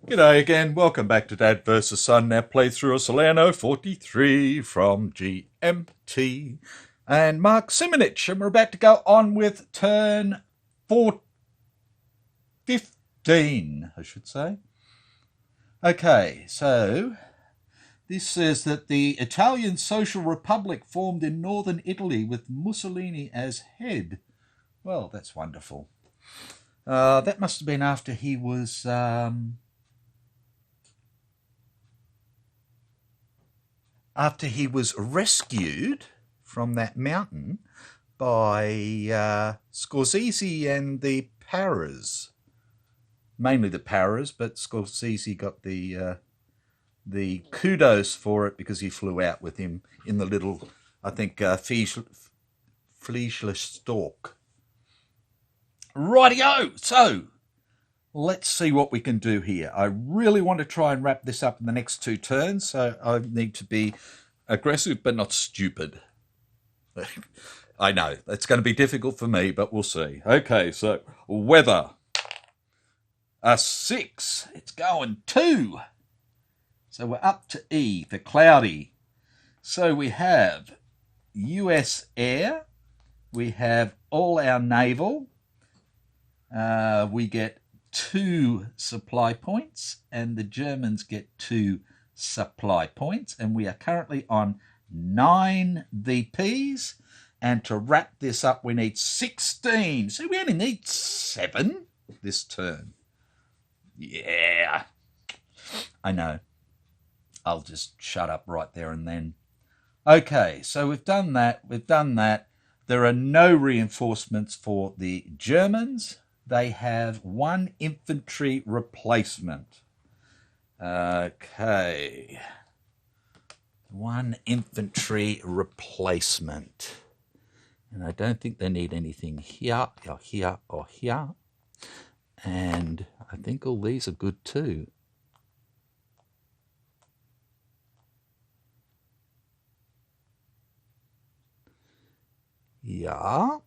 G'day again, welcome back to Dad vs Son, our playthrough of Salerno 43 from GMT and Mark Simonich, and we're about to go on with turn 15, I should say. Okay, so this says that the Italian Social Republic formed in northern Italy with Mussolini as head. Well, that's wonderful. That must have been after he was... after he was rescued from that mountain by Scorsese and the Paras. Mainly the Paras, but Scorsese got the kudos for it because he flew out with him in the little, I think, Fliegler Stork. Rightio! So, let's see what we can do here. I really want to try and wrap this up in the next two turns, so I need to be aggressive but not stupid. I know, it's going to be difficult for me, but we'll see. Okay, so weather. A 6. It's going 2. So we're up to E for cloudy. So we have US air. We have all our naval. We get 2 supply points, and the Germans get 2 supply points, and we are currently on 9 VPs, and to wrap this up we need 16, so we only need 7 this turn. Yeah, I know, I'll just shut up right there and then. Okay, so we've done that. There are no reinforcements for the Germans. They have 1 infantry replacement. Okay. 1 infantry replacement. And I don't think they need anything here or here or here. And I think all these are good too. Yeah.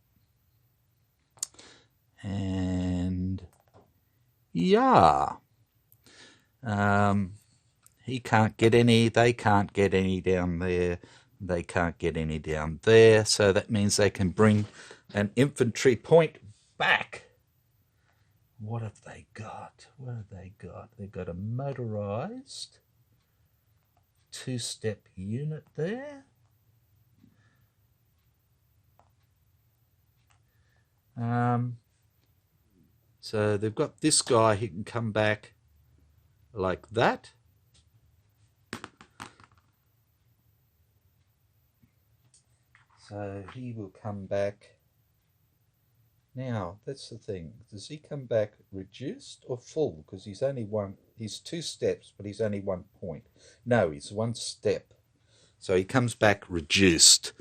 And yeah. He can't get any, they can't get any down there, they can't get any down there, so that means they can bring an infantry point back. What have they got? They've got a motorized 2-step unit there. So they've got this guy, he can come back like that. So he will come back. Now, that's the thing. Does he come back reduced or full? Because he's only he's 2 steps, but he's only 1 point. No, he's 1 step. So he comes back reduced.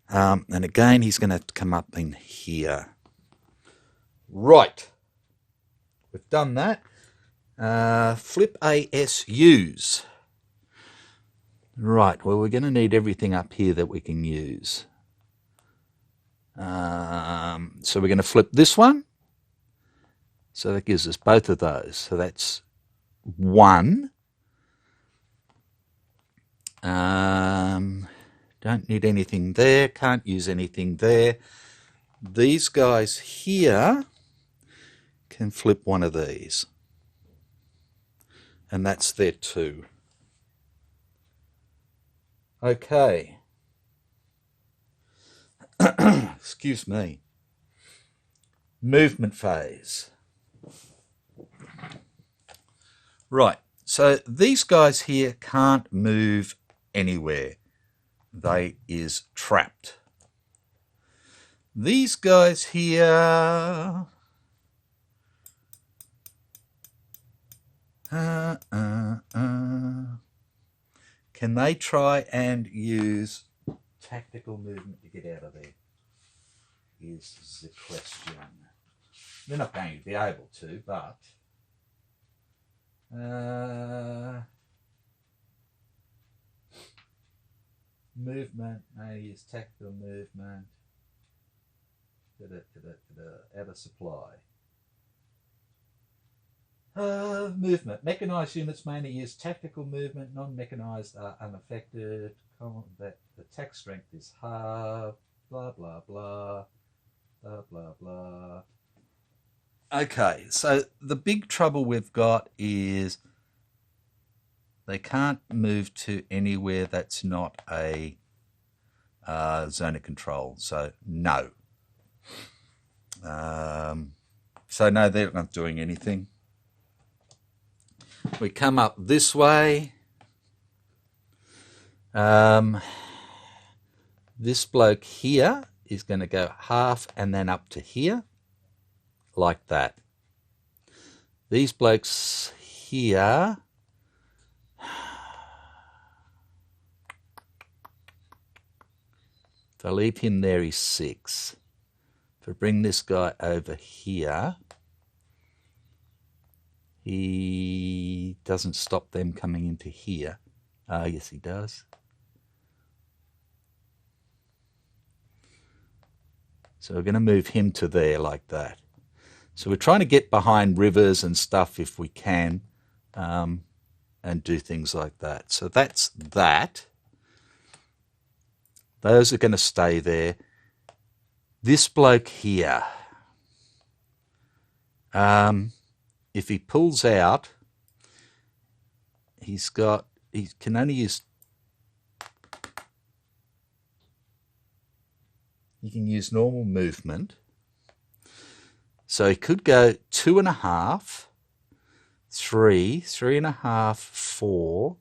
And again, he's going to have to come up in here. Right. We've done that. Flip ASUs. Right, well, we're going to need everything up here that we can use. So we're going to flip this one. So that gives us both of those. So that's 1. Don't need anything there. Can't use anything there. These guys here can flip one of these. And that's their 2. Okay. Excuse me. Movement phase. Right, so these guys here can't move anywhere. They is trapped. These guys here can they try and use tactical movement to get out of there? Is the question. They're not going to be able to, but movement, use tactical movement, out of supply. Movement. Mechanised units mainly use tactical movement. Non-mechanised are unaffected. Combat attack strength is halved. Blah, blah, blah. Blah, blah, blah. Okay, so the big trouble we've got is they can't move to anywhere that's not a zone of control. So no. So no, they're not doing anything. We come up this way. This bloke here is going to go half and then up to here, like that. These blokes here, if I leave him there, he's 6. If I bring this guy over here, he doesn't stop them coming into here. Yes, he does. So we're going to move him to there like that. So we're trying to get behind rivers and stuff if we can, and do things like that. So that's that. Those are going to stay there. This bloke here, if he pulls out, he can only use, he can use normal movement. So he could go 2.5, 3, 3.5, 4,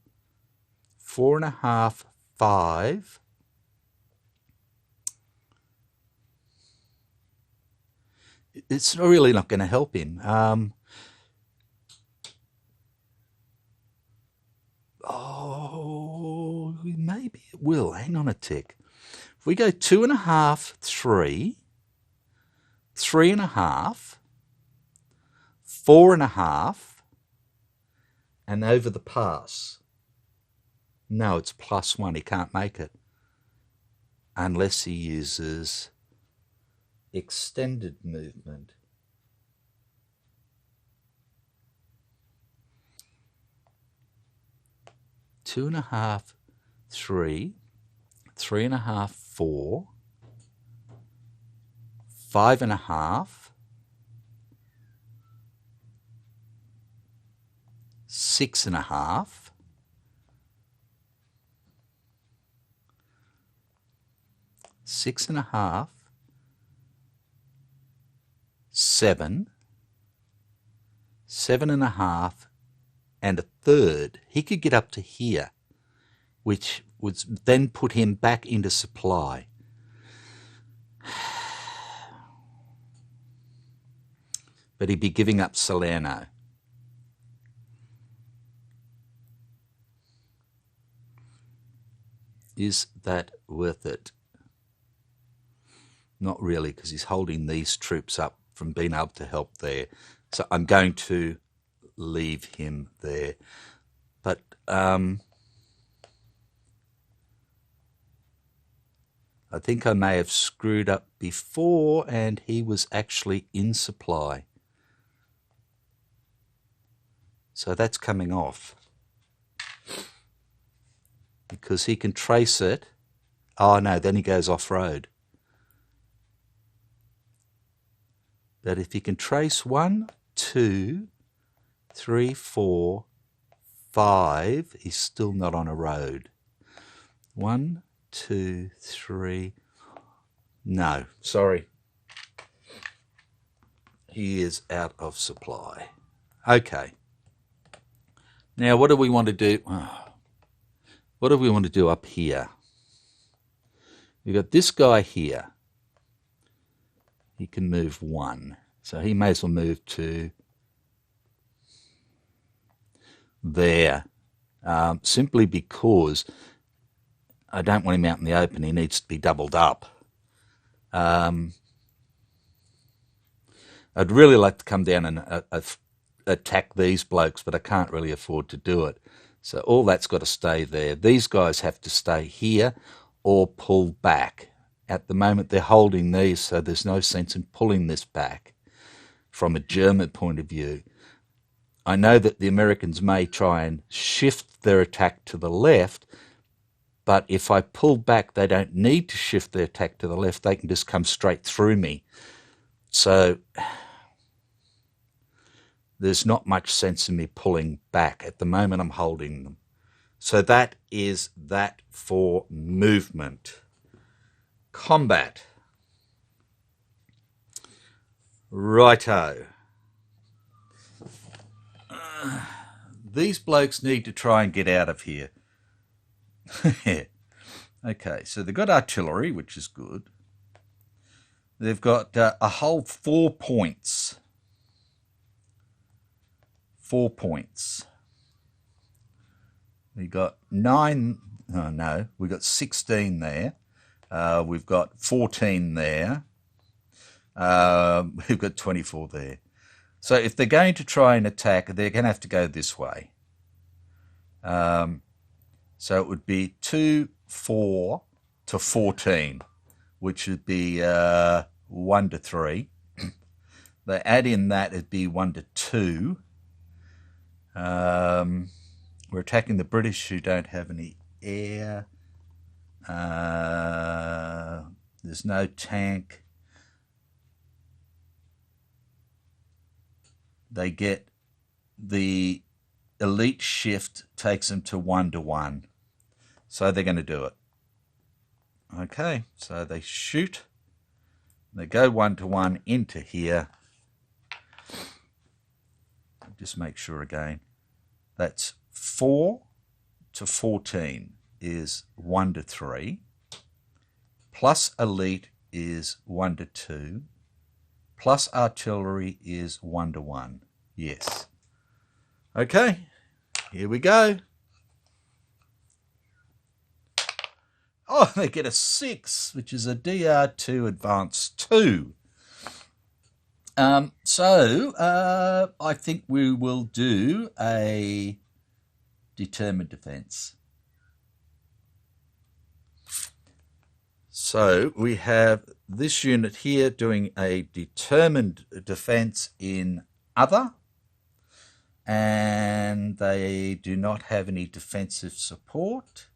4.5, 5. It's really not going to help him. Oh, maybe it will. Hang on a tick. If we go 2.5, 3, 3.5, 4.5, and over the pass. No, it's +1. He can't make it unless he uses extended movement. Two and a half, 3, 3.5, 4, 5.5, 6.5, 6.5, 7, 7.5, and a third. He could get up to here, which would then put him back into supply. But he'd be giving up Salerno. Is that worth it? Not really, because he's holding these troops up from being able to help there. So I'm going to leave him there. But I think I may have screwed up before, and he was actually in supply. So that's coming off. Because he can trace it. Oh no, then he goes off-road. But if he can trace 1, 2, 3, 4, 5, he's still not on a road. 1, 2, 3. No, sorry. He is out of supply. Okay. Now, what do we want to do? What do we want to do up here? We've got this guy here. He can move 1. So he may as well move to there. Simply because I don't want him out in the open. He needs to be doubled up. I'd really like to come down and attack these blokes, but I can't really afford to do it. So all that's got to stay there. These guys have to stay here or pull back. At the moment, they're holding these, so there's no sense in pulling this back from a German point of view. I know that the Americans may try and shift their attack to the left, but if I pull back, they don't need to shift their attack to the left. They can just come straight through me. So there's not much sense in me pulling back. At the moment, I'm holding them. So that is that for movement. Combat. Righto. These blokes need to try and get out of here. Okay, so they've got artillery, which is good. They've got a whole 4 points. 4 points. We got 9, oh no, we got 16 there. We've got 14 there. We've got 24 there. So if they're going to try and attack, they're going to have to go this way. So it would be 2, 4 to 14, which would be 1 to 3. They add in that, it'd be 1 to 2. We're attacking the British, who don't have any air. There's no tank. They get the elite shift, takes them to 1 to 1. So they're going to do it. Okay, so they shoot. They go 1 to 1 into here. Just make sure again. That's 4 to 14 is 1 to 3. Plus elite is 1 to 2. Plus artillery is 1 to 1. Yes. Okay, here we go. Oh, they get a 6, which is a DR2 Advance 2. So I think we will do a determined defence. So we have this unit here doing a determined defence in other, and they do not have any defensive support.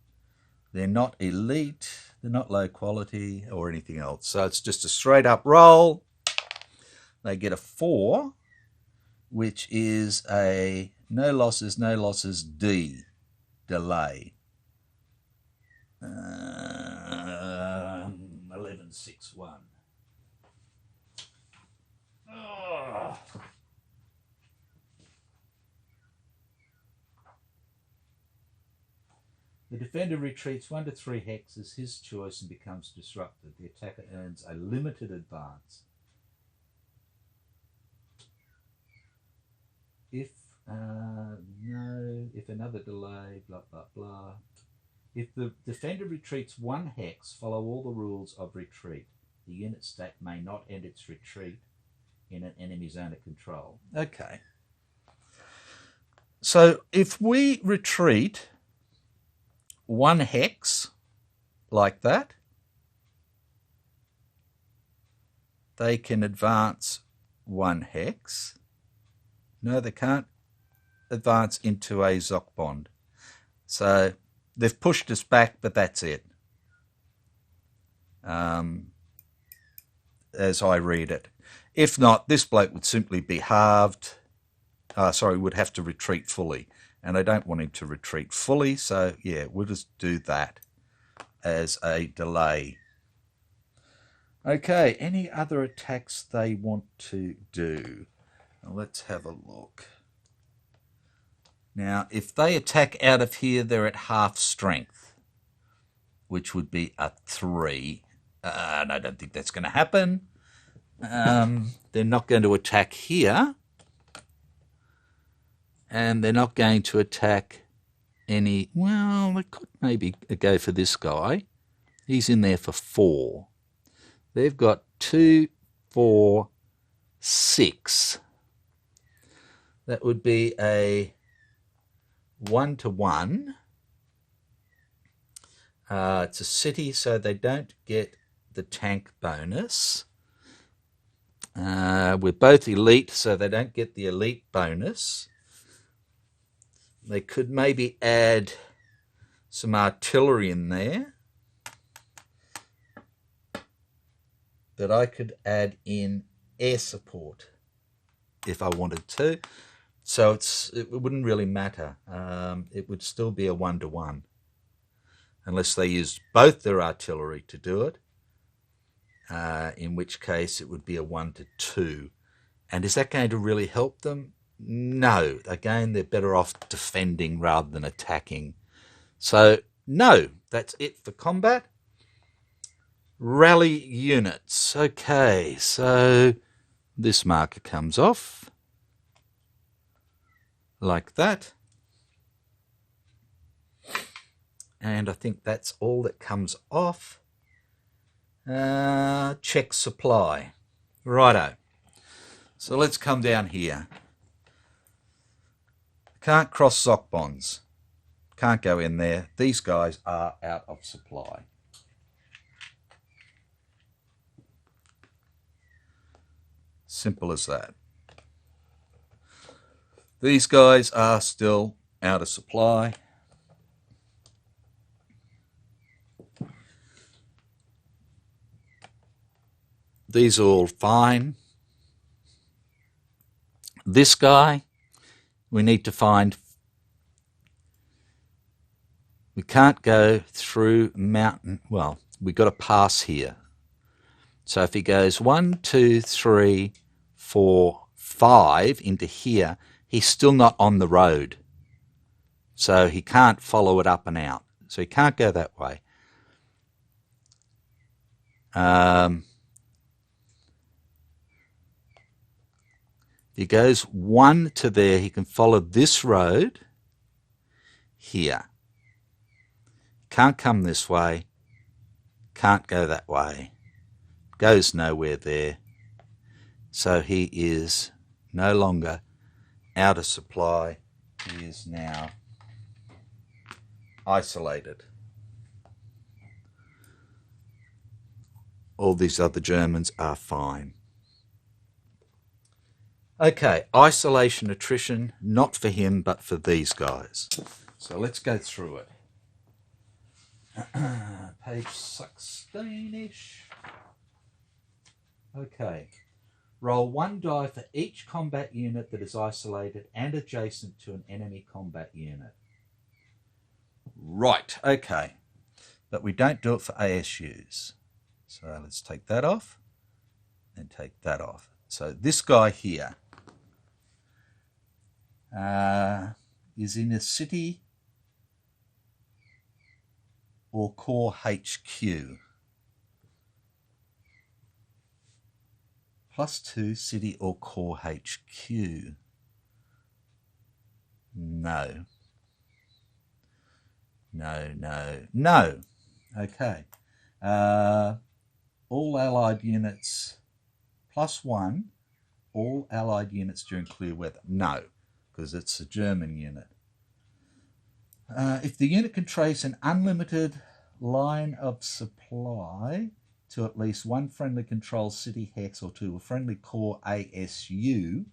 They're not elite, they're not low quality or anything else. So it's just a straight up roll. They get a 4, which is a no losses D, delay. 1161. Oh. The defender retreats 1 to 3 hexes, his choice, and becomes disrupted. The attacker earns a limited advance. If if another delay, blah blah blah. If the defender retreats 1 hex, follow all the rules of retreat. The unit stack may not end its retreat in an enemy zone of control. Okay. So if we retreat 1 hex like that, they can advance 1 hex. No, they can't advance into a Zoc bond. So they've pushed us back, but that's it. As I read it. If not, this bloke would simply be halved. Would have to retreat fully. And I don't want him to retreat fully, so yeah, we'll just do that as a delay. Okay, any other attacks they want to do? Now let's have a look. Now, if they attack out of here, they're at half strength, which would be a 3. And I don't think that's going to happen. They're not going to attack here. And they're not going to attack any... Well, they could maybe go for this guy. He's in there for 4. They've got 2, 4, 6. That would be a 1-to-1. It's a city, so they don't get the tank bonus. We're both elite, so they don't get the elite bonus. They could maybe add some artillery in there. But I could add in air support if I wanted to. So it wouldn't really matter. It would still be a 1-to-1. Unless they used both their artillery to do it. In which case it would be a 1-to-2. And is that going to really help them? No. Again, they're better off defending rather than attacking. So, no, that's it for combat. Rally units. Okay, so this marker comes off. Like that. And I think that's all that comes off. Check supply. Righto. So let's come down here. Can't cross sock bonds. Can't go in there. These guys are out of supply. Simple as that. These guys are still out of supply. These are all fine. This guy, we need to find. We can't go through mountain. Well, we've got to pass here. So if he goes 1, 2, 3, 4, 5 into here, he's still not on the road. So he can't follow it up and out. So he can't go that way. He goes 1 to there, he can follow this road here. Can't come this way, can't go that way, goes nowhere there. So he is no longer out of supply, he is now isolated. All these other Germans are fine. Okay, isolation attrition, not for him, but for these guys. So let's go through it. Page 16-ish. Okay. Roll 1 die for each combat unit that is isolated and adjacent to an enemy combat unit. Right, okay. But we don't do it for ASUs. So let's take that off and take that off. So this guy here is in a city or core HQ. +2 city or core HQ. No. No, no, no. Okay. All allied units +1. All allied units during clear weather. No, because it's a German unit. If the unit can trace an unlimited line of supply to at least one friendly control city hex or to a friendly core ASU,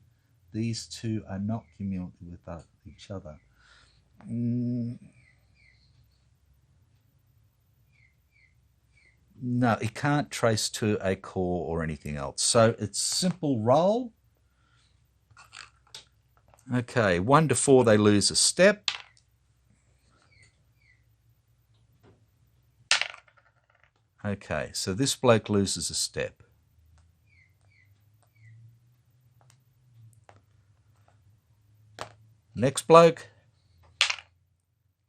these two are not cumulative with each other. No, it can't trace to a core or anything else. So it's simple roll. Okay, 1 to 4 they lose a step. Okay, so this bloke loses a step. Next bloke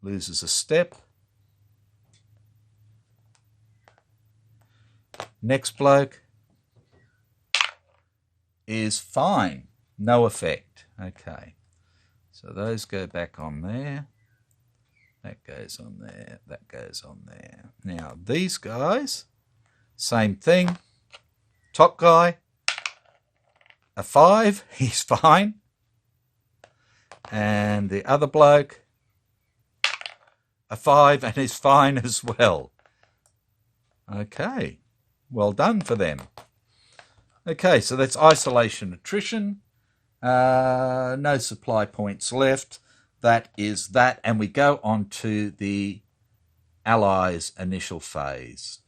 loses a step. Next bloke is fine, no effect. Okay, so those go back on there. That goes on there, that goes on there. Now these guys, same thing. Top guy a 5, he's fine. And the other bloke, a 5, and he's fine as well. Okay, well done for them. Okay, so that's isolation attrition. No supply points left. That is that. And we go on to the Allies' initial phase.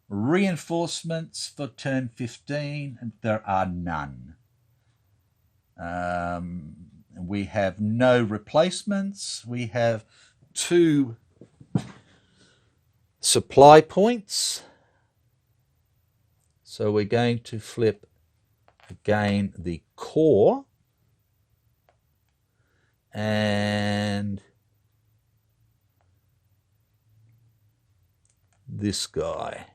Reinforcements for turn 15, there are none. We have no replacements. We have 2 supply points. So we're going to flip again the core and this guy.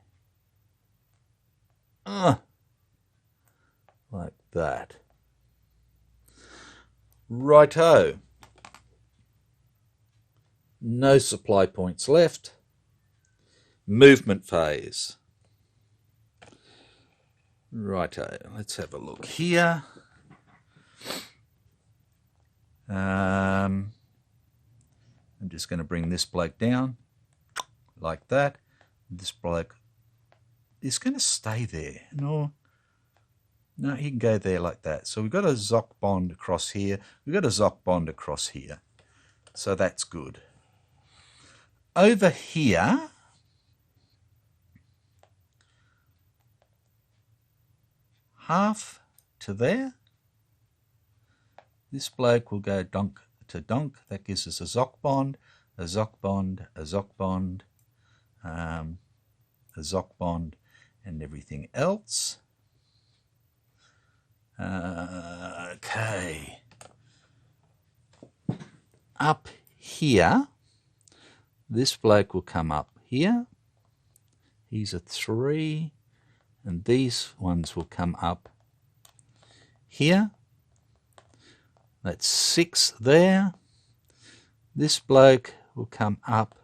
Like that. Righto. No supply points left. Movement phase. Righto. Let's have a look here. I'm just going to bring this bloke down like that. This bloke is going to stay there. No, he can go there like that. So we've got a Zoc bond across here. We've got a Zoc bond across here. So that's good. Over here, half to there. This bloke will go donk to donk. That gives us a Zoc bond, a Zoc bond, a Zoc bond, a Zoc bond, and everything else. Okay. Up here, this bloke will come up here. He's a 3, and these ones will come up here. That's 6 there. This bloke will come up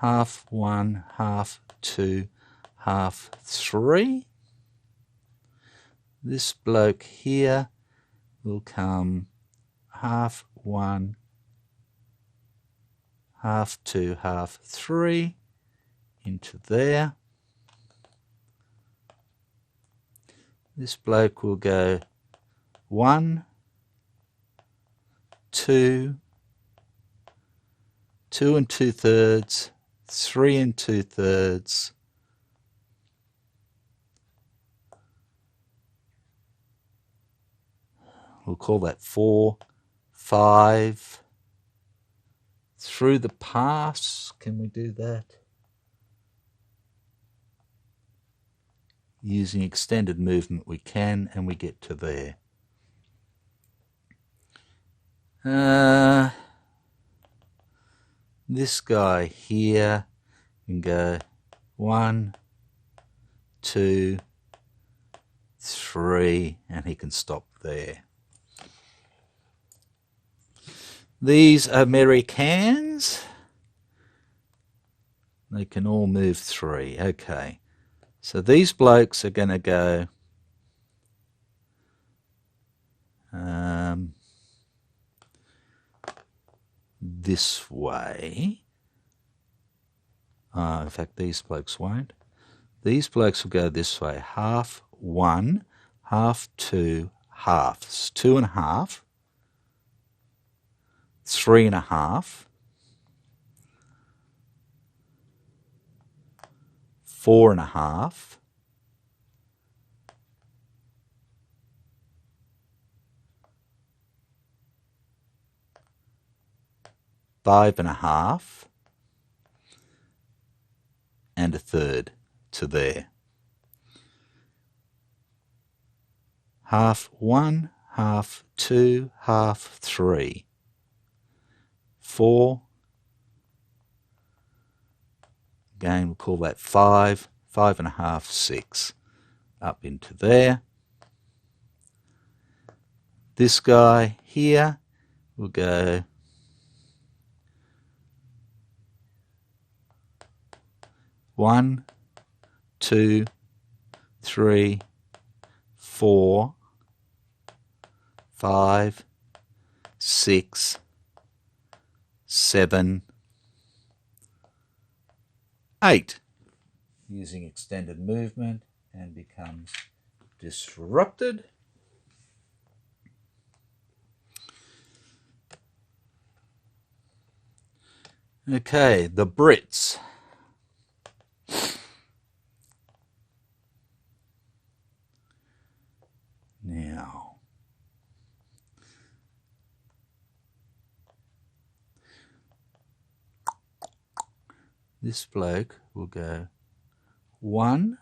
half 1, half 2, half 3. This bloke here will come half 1, half 2, half 3 into there. This bloke will go 1, 2, 2 2/3, 3 2/3. We'll call that 4, 5. Through the pass, can we do that? Using extended movement we can, and we get to there. This guy here can go 1, 2, 3, and he can stop there. These Americans, they can all move 3. Okay, so these blokes are going to go this way. In fact, these blokes won't. These blokes will go this way. Half 1, half 2, halves. 2 1/2. 3 1/2. 4 1/2. 5 1/2. And a third to there. Half 1, half 2, half 3. 4. Again, we'll call that 5, 5 1/2, 6. Up into there. This guy here will go 1, 2, 3, 4, 5, 6, 7, 8. Using extended movement and becomes disrupted. Okay, the Brits. Now, this bloke will go 1,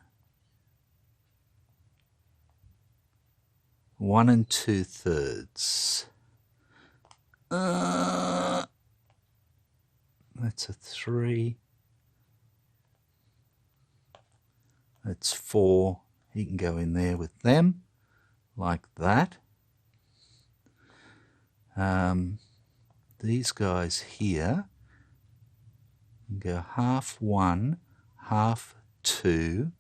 1 2/3. That's a 3. That's 4. He can go in there with them, like that. These guys here go half 1, half 2,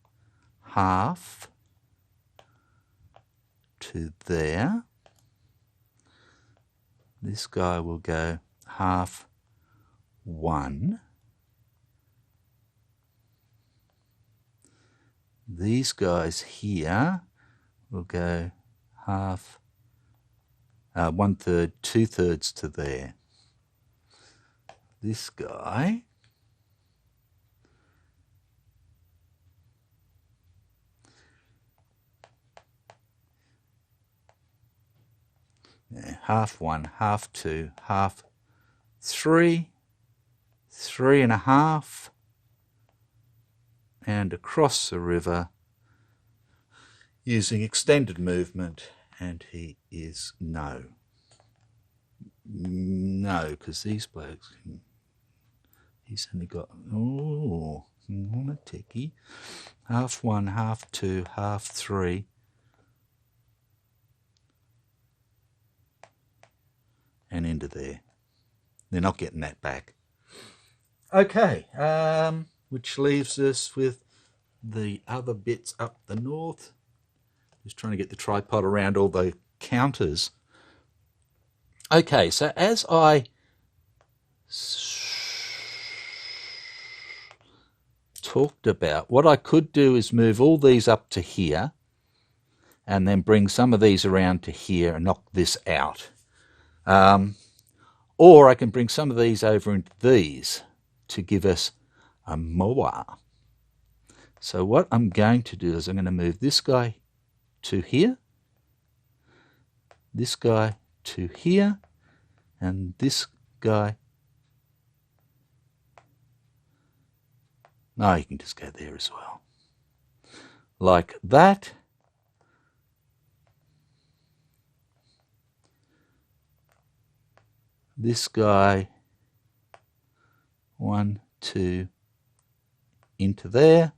half to there. This guy will go half 1. These guys here will go half, 1/3, 2/3 to there. This guy half 1, half 2, half 3, 3.5, and across the river using extended movement, and he is no, because these blokes, he's only got, on a techie, half 1, half 2, half 3, and into there. They're not getting that back. Okay, which leaves us with the other bits up the north. Just trying to get the tripod around all the counters. Okay, so as I talked about, what I could do is move all these up to here and then bring some of these around to here and knock this out. Or I can bring some of these over into these to give us a moa. So what I'm going to do is I'm going to move this guy to here, this guy to here, and this guy. No, you can just go there as well. Like that. This guy, 1, 2, into there.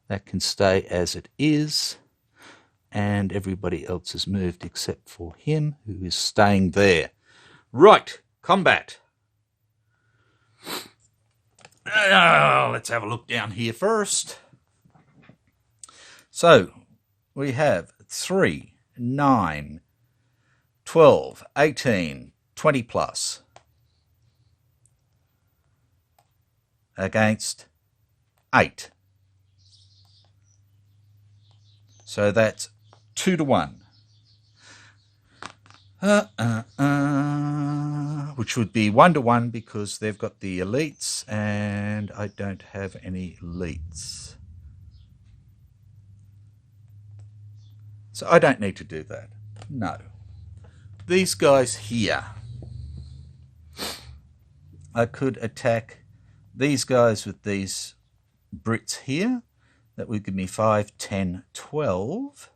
That can stay as it is. And everybody else has moved except for him, who is staying there. Right, combat. Let's have a look down here first. So, we have 3, 9, 12, 18, 20 plus against 8. So that's 2 to 1. Which would be 1 to 1 because they've got the elites and I don't have any elites. So I don't need to do that. No. These guys here. I could attack these guys with these Brits here. That would give me 5, 10, 12.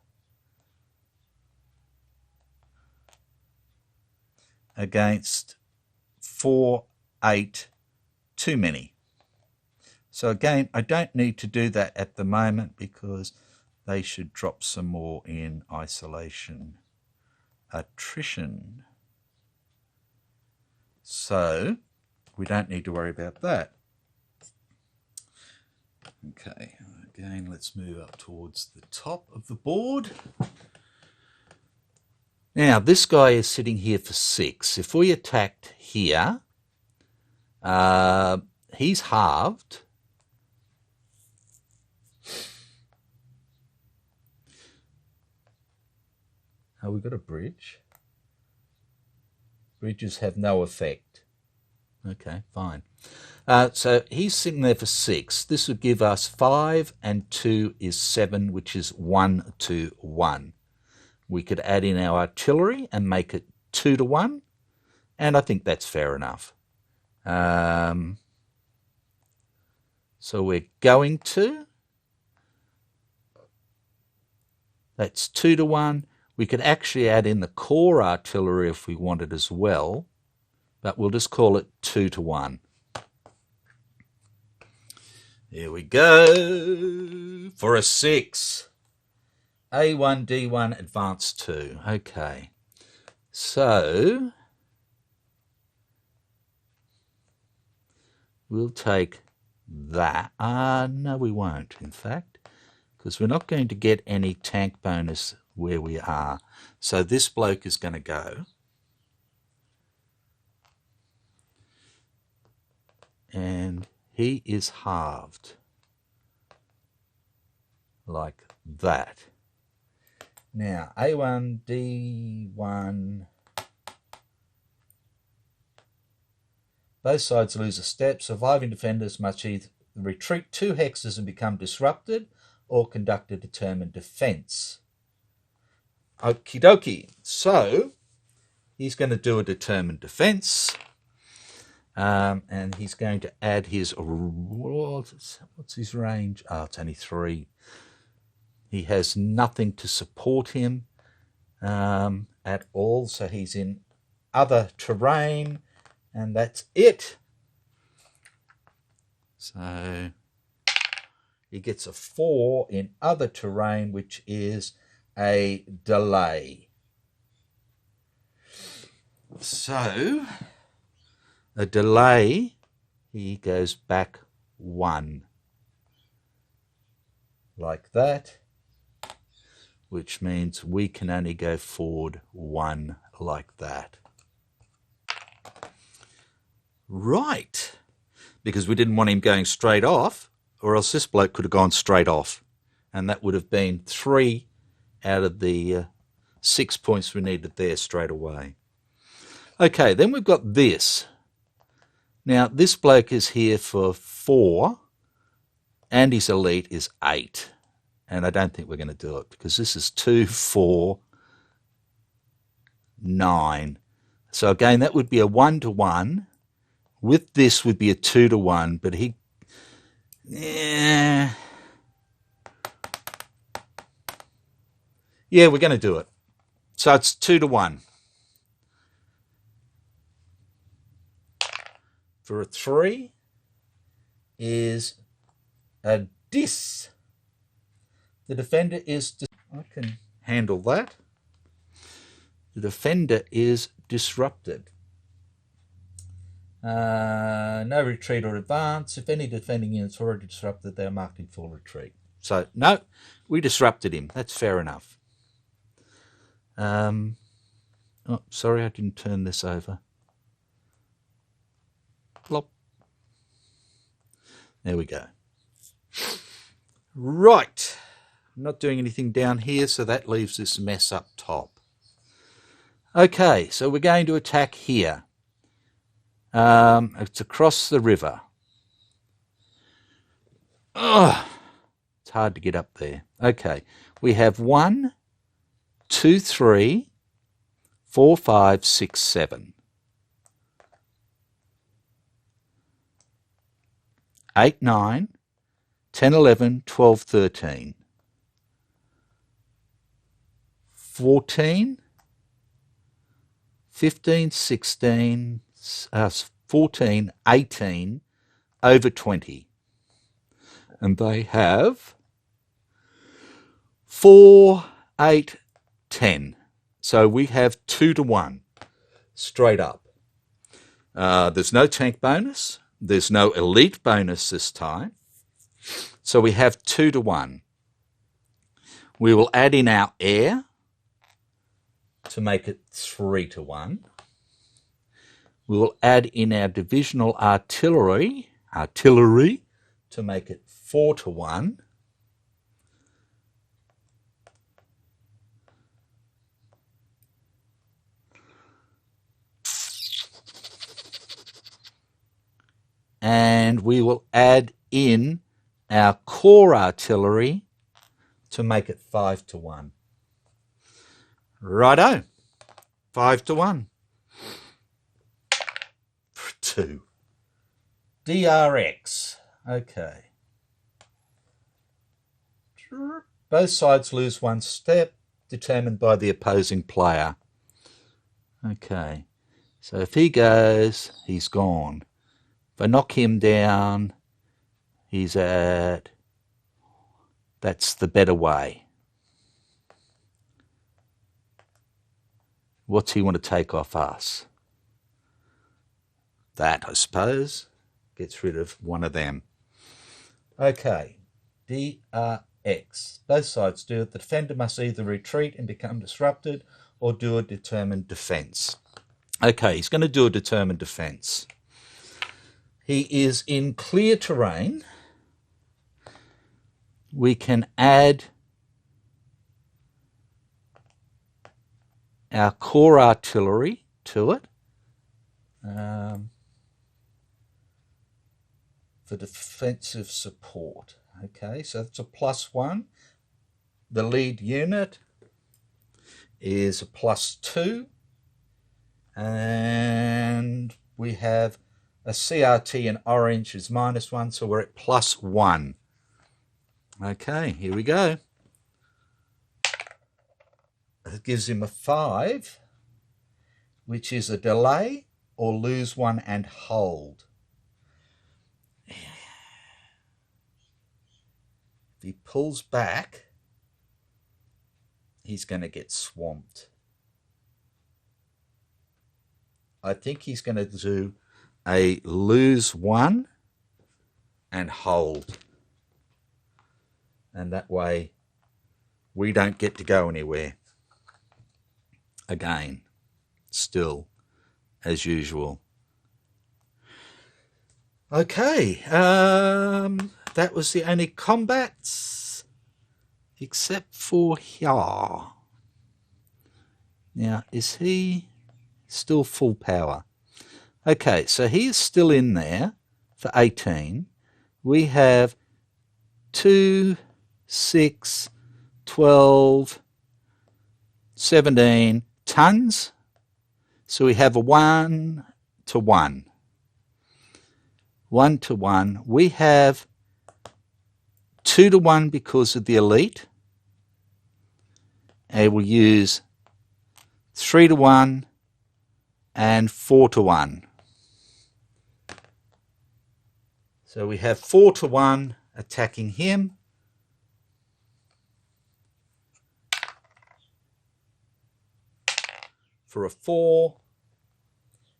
Against 4, 8, too many. So again, I don't need to do that at the moment because they should drop some more in isolation. Attrition. So we don't need to worry about that. Okay, Again, let's move up towards the top of the board. Now, this guy is sitting here for 6. If we attacked here, he's halved. Oh, we've got a bridge. Bridges have no effect. Okay, fine. So he's sitting there for 6. This would give us 5 and 2 is 7, which is 1 to 1. We could add in our artillery and make it 2 to 1, and I think that's fair enough. So we're going to. That's 2 to 1. We could actually add in the core artillery if we wanted as well, but we'll just call it 2 to 1. Here we go for a 6. A1, D1, advance 2. Okay. So we'll take that. No, we won't, in fact, because we're not going to get any tank bonus where we are. So this bloke is going to go. And he is halved. Like that. Now, A1, D1. Both sides lose a step. Surviving defenders must either retreat 2 hexes and become disrupted or conduct a determined defence. Okie dokie. So, he's going to do a determined defence. And he's going to add his... What's his range? Oh, it's only 3. He has nothing to support him at all. So he's in other terrain. And that's it. So he gets a 4 in other terrain, which is a delay. So a delay, he goes back 1. Like that. Which means we can only go forward 1 like that. Right, because we didn't want him going straight off, or else this bloke could have gone straight off, and that would have been 3 out of the 6 points we needed there straight away. Okay, then we've got this. Now, this bloke is here for 4, and his elite is 8, and I don't think we're going to do it, because this is 2, 4, 9. So again, that would be a 1 to 1. With this would be a 2 to 1, but he... Yeah, we're going to do it. So it's 2 to 1. For a 3 is a dis. The defender is... I can handle that. The defender is disrupted. No retreat or advance. If any defending units are already disrupted, they are marked in full retreat. So, no, we disrupted him. That's fair enough. Oh, sorry, I didn't turn this over. Plop. There we go. Right. I'm not doing anything down here, so that leaves this mess up top. Okay, so we're going to attack here. It's across the river. Oh, it's hard to get up there. Okay, we have 1, 2, 3, 4, 5, 6, 7. 8, 9, 10, 11, 12, 13. 14, 15, 16, 14, 18, over 20. And they have 4, 8, 10. So we have 2 to 1, straight up. There's no tank bonus. There's no elite bonus this time. So we have 2 to 1. We will add in our air to make it 3 to 1. We will add in our divisional artillery to make it 4 to 1. And we will add in our core artillery to make it 5 to 1. Righto, 5 to 1. 2. DRX. Okay. Both sides lose 1 step, determined by the opposing player. Okay. So if he goes, he's gone. If I knock him down, he's at... That's the better way. What's he want to take off us? That, I suppose, gets rid of one of them. Okay, DRX. Both sides do it. The defender must either retreat and become disrupted or do a determined defence. Okay, he's going to do a determined defence. He is in clear terrain. We can add our core artillery to it for defensive support. Okay, so that's a +1. The lead unit is a +2. And we have a CRT in orange is -1, so we're at +1. Okay, here we go. It gives him a 5, which is a delay or lose 1 and hold. If he pulls back, he's going to get swamped. I think he's going to do a lose 1 and hold. And that way we don't get to go anywhere. Again, still as usual. Okay, that was the only combats except for here. Now, is he still full power? Okay, so he is still in there for 18. We have 2, 6, 12, 17 tons. So we have a 1 to 1. 1 to 1. We have 2 to 1 because of the elite. And we'll use 3 to 1 and 4 to 1. So we have 4 to 1 attacking him. For a 4,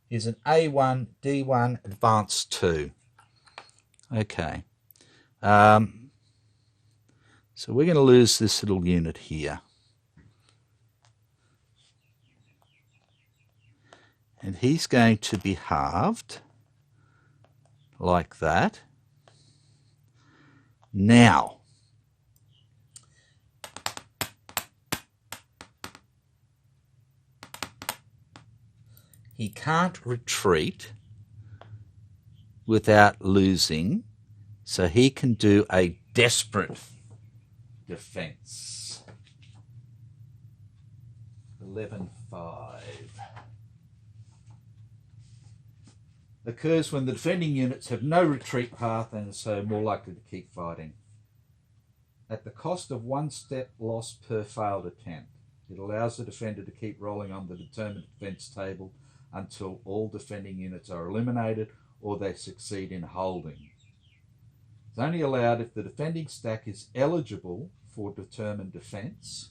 he's an A1, D1, advance 2. Okay. So we're going to lose this little unit here. And he's going to be halved like that. Now, he can't retreat without losing, so he can do a desperate defense. 11-5. Occurs when the defending units have no retreat path and are so more likely to keep fighting. At the cost of 1 step loss per failed attempt, it allows the defender to keep rolling on the determined defence table until all defending units are eliminated or they succeed in holding. It's only allowed if the defending stack is eligible for determined defence.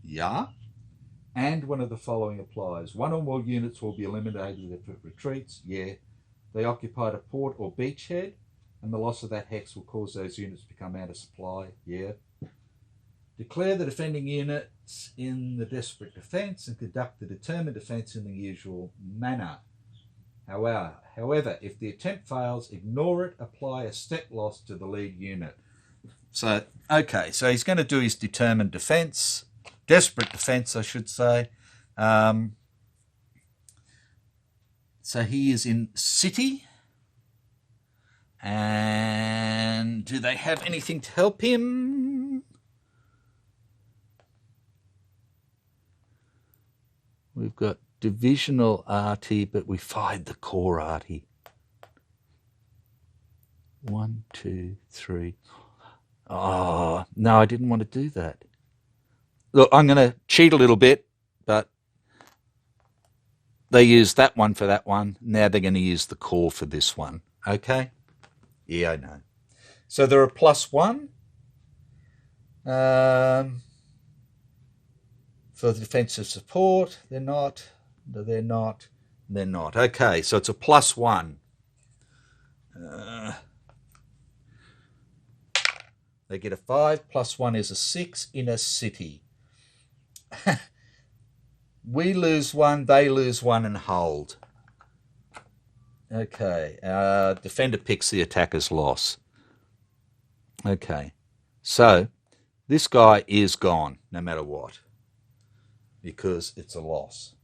Yeah. And one of the following applies. 1 or more units will be eliminated if it retreats. Yeah. They occupied a port or beachhead, and the loss of that hex will cause those units to become out of supply. Yeah. Declare the defending units in the desperate defence and conduct the determined defence in the usual manner. However, if the attempt fails, ignore it, apply a step loss to the lead unit. So, okay, so he's going to do his determined defence, desperate defence, I should say. So he is in city. And do they have anything to help him? We've got divisional arty, but we fired the core arty. 1, 2, 3. Oh, no, I didn't want to do that. Look, I'm going to cheat a little bit, but they used that one for that one. Now they're going to use the core for this one. Okay? Yeah, I know. So they're a +1 for the defensive support. They're not. They're not. They're not. Okay, so it's a +1. They get a 5. +1 is a 6 in a city. We lose 1, they lose 1 and hold. Okay, defender picks the attacker's loss. Okay, so this guy is gone no matter what, because it's a loss.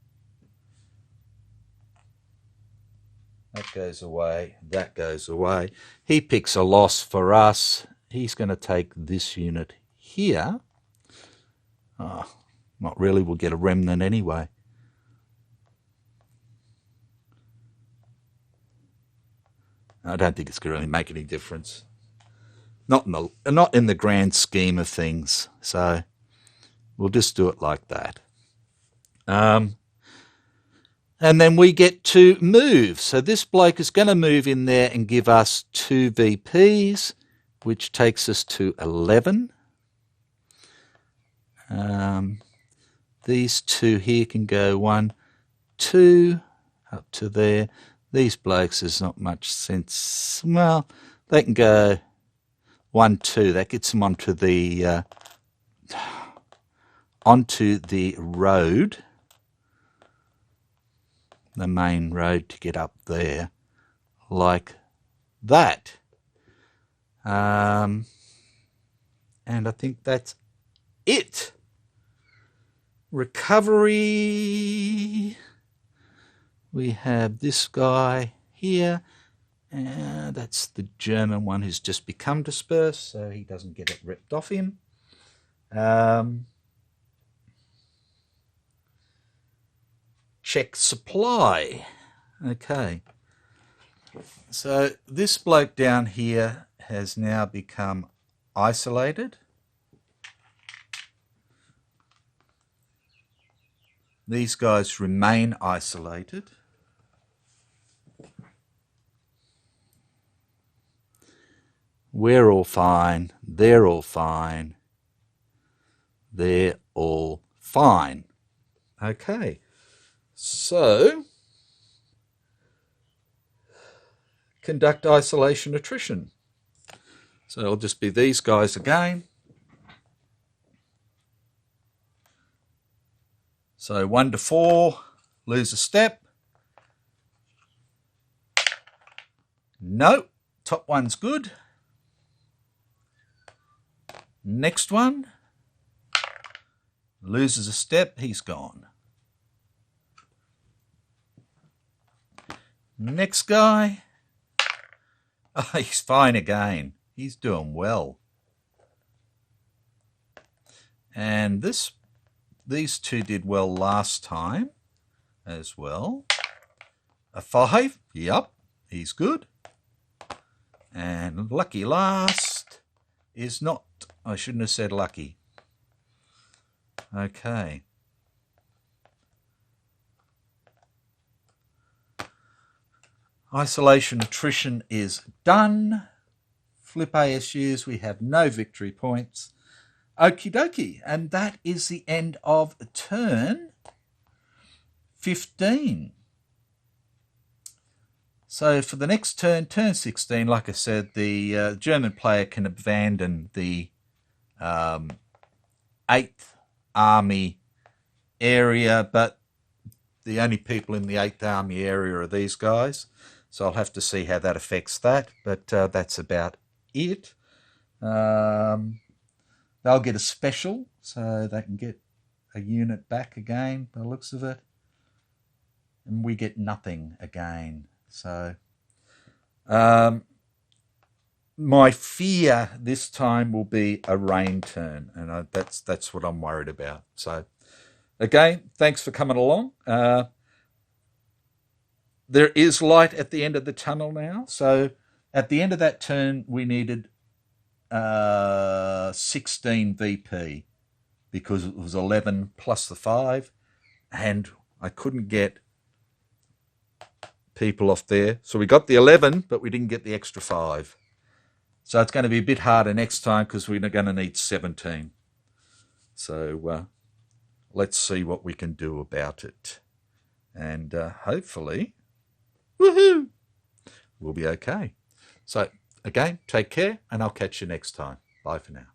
That goes away, that goes away. He picks a loss for us. He's going to take this unit here. Oh, not really, we'll get a remnant anyway. I don't think it's going to really make any difference. Not in the grand scheme of things. So we'll just do it like that. And then we get to move. So this bloke is going to move in there and give us 2 VPs, which takes us to 11. These 2 here can go 1, 2, up to there. These blokes, there's not much sense. Well, they can go 1, 2. That gets them onto the road, the main road to get up there, like that. And I think that's it. Recovery. We have this guy here. That's the German one who's just become dispersed, so he doesn't get it ripped off him. Check supply. Okay. So this bloke down here has now become isolated. These guys remain isolated. We're all fine. They're all fine. They're all fine. Okay. So, conduct isolation attrition. So it'll just be these guys again. So 1 to 4, lose a step. No, top one's good. Next one, loses a step, he's gone. Next guy, oh, he's fine again. He's doing well. And these 2 did well last time as well. A 5, yep, he's good. And lucky last is not, I shouldn't have said lucky. Okay. Isolation attrition is done. Flip ASUs, we have no victory points. Okie dokie. And that is the end of turn 15. So for the next turn, turn 16, like I said, the German player can abandon the 8th Army area, but the only people in the 8th Army area are these guys. So I'll have to see how that affects that, but that's about it. They'll get a special, so they can get a unit back again by the looks of it. And we get nothing again. So my fear this time will be a rain turn, and that's what I'm worried about. So again, thanks for coming along. There is light at the end of the tunnel now. So at the end of that turn, we needed 16 VP because it was 11 plus the 5, and I couldn't get people off there. So we got the 11, but we didn't get the extra 5. So it's going to be a bit harder next time because we're going to need 17. So let's see what we can do about it. And hopefully, woohoo, we'll be okay. So again, take care, and I'll catch you next time. Bye for now.